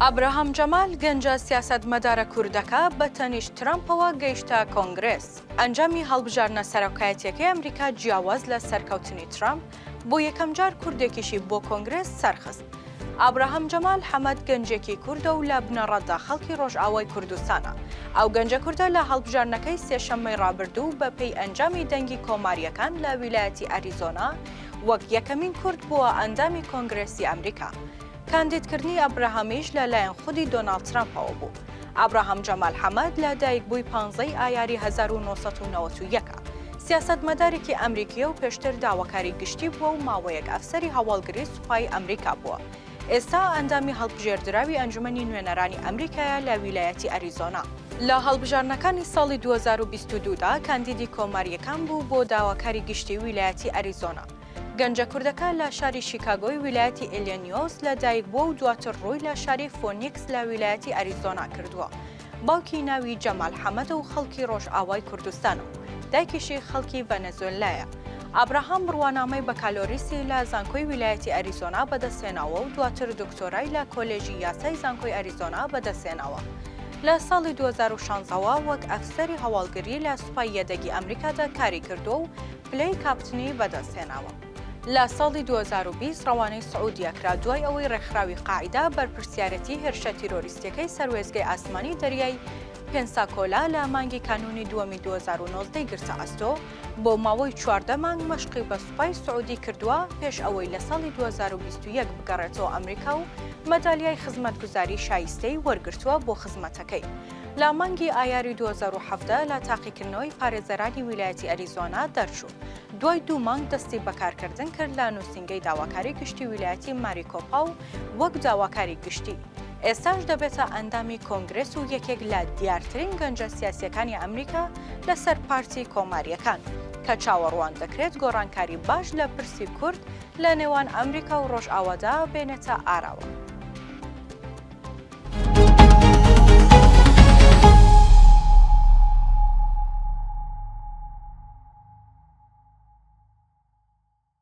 ئابراهام جەمال گەنجە سیاسەتمەدارە کوردەکە بە تەنیشت ترامپەوە گەیشتە کۆنگرێس. ئەنجامی هەڵبژارنە سەرۆکایەتیەکەی ئەمریکا جیاواز لە سەرکەوتنی ترامپ بۆ یەکەم جار کوردێکیشی بۆ کۆنگرێس سەرخست. ئابراهام جەمال حەمەد گەنجێکی کوردە و لە بنەڕەتدا خەڵکی ڕۆژئاوای کوردستانە. ئەو گەنجە کوردە لە هەڵبژارنەکەی سێشەممەی ڕابردوو بە پێی ئەنجامی دەنگی کۆماریەکان لە ویلایەتی ئەریزۆنا وەک یەکەمین کورد بووە ئەندامی کۆنگرێسی ئەمریکا. کاندیدکردنی ئەبراهامیش لەلایەن خودی دۆناڵد ترامپەوە بوو. ئابراهام جەمال حەمەد لە دایکبووی 15 ئایاری 1991 سیاسەتمەدارێکی ئەمریکیە و پێشتر داواکاری گشتی بووە و ماوەیەک ئەفسەری هەواڵگری سوپای ئەمریکا بووە. ئێستا ئەندامی هەڵبژێردراوی ئەنجومەنی نوێنەرانی ئەمریکایە لە ویلایەتی ئەریزۆنا. لە هەڵبژارنەکانی ساڵی 2022دا کاندیدی کۆماریەکان بوو بۆ داواکاری گشتی ویلایەتی ئەریزۆنا. گەنجە کوردەکە لە شاری شیکاگۆی ویلایەتی ئیلینۆیس لە دایک بووە و دواتر ڕووی لە شاری فۆنیکس لە ویلایەتی ئەریزۆنا کردووە. باوکی ناوی جەمال حەمەدە و خەڵکی ڕۆژئاوای کوردستانە و دایکیشی خەڵکی ڤەنزوێلایە. ئابراهام بڕوانامەی بەکالۆریسی لە زانکۆی ویلایەتی ئەریزۆنا بەدەستهێناوە و دواتر دکتۆرای لە کۆلێژی یاسای زانکۆی ئەریزۆنا بەدەستهێناوە. لە ساڵی 2016ەوە وەک ئەفسەری هەواڵگری لە سوپای یەدەگی ئەمریکادا کاری کردووە و پلەی کاپتنی بەدەستهێناوە. لە ساڵی 2020 ڕەوانەی سعودیە کرا دوای ئەوەی ڕێکخراوی قاعیدا بەرپرسیارەتی هێرشە تیرۆریستیەکەی سەروێزگەی ئاسمانی دەریای پێنساکۆلا لە مانگی کانونی دووەمی 2019 گرتە ئەستۆ بۆ ماوەی 14 مانگ مەشقی بە سوپای سعودی کردووە پێش ئەوەی لە ساڵی 2021 بگەڕێتەوە ئەمریکا و مەدالیای خزمەتگوزاری شایستەی وەرگرتووە بۆ خزمەتەکەی. لە مانگی ئایاری 2017 لە تاقیکردنەوەی پارێزەرانی ویلایەتی ئەریزۆنا دەرچوو. دوای 2 مانگ دەستی بەکارکردن کرد لە نووسینگەی داواکاری گشتی ویلایەتی ماریکۆپا و وەک داواکاری گشتی. ئێستاش دەبێتە ئەندامی کۆنگرێس و یەکێک لە دیارترین گەنجە سیاسیەکانی ئەمریکا لەسەر پارتی کۆماریەکان کە چاوەڕوان دەکرێت گۆڕانکاری باش لە پرسی کورد لە نێوان ئەمریکا و ڕۆژئاوادا بێنێتە ئاراوە.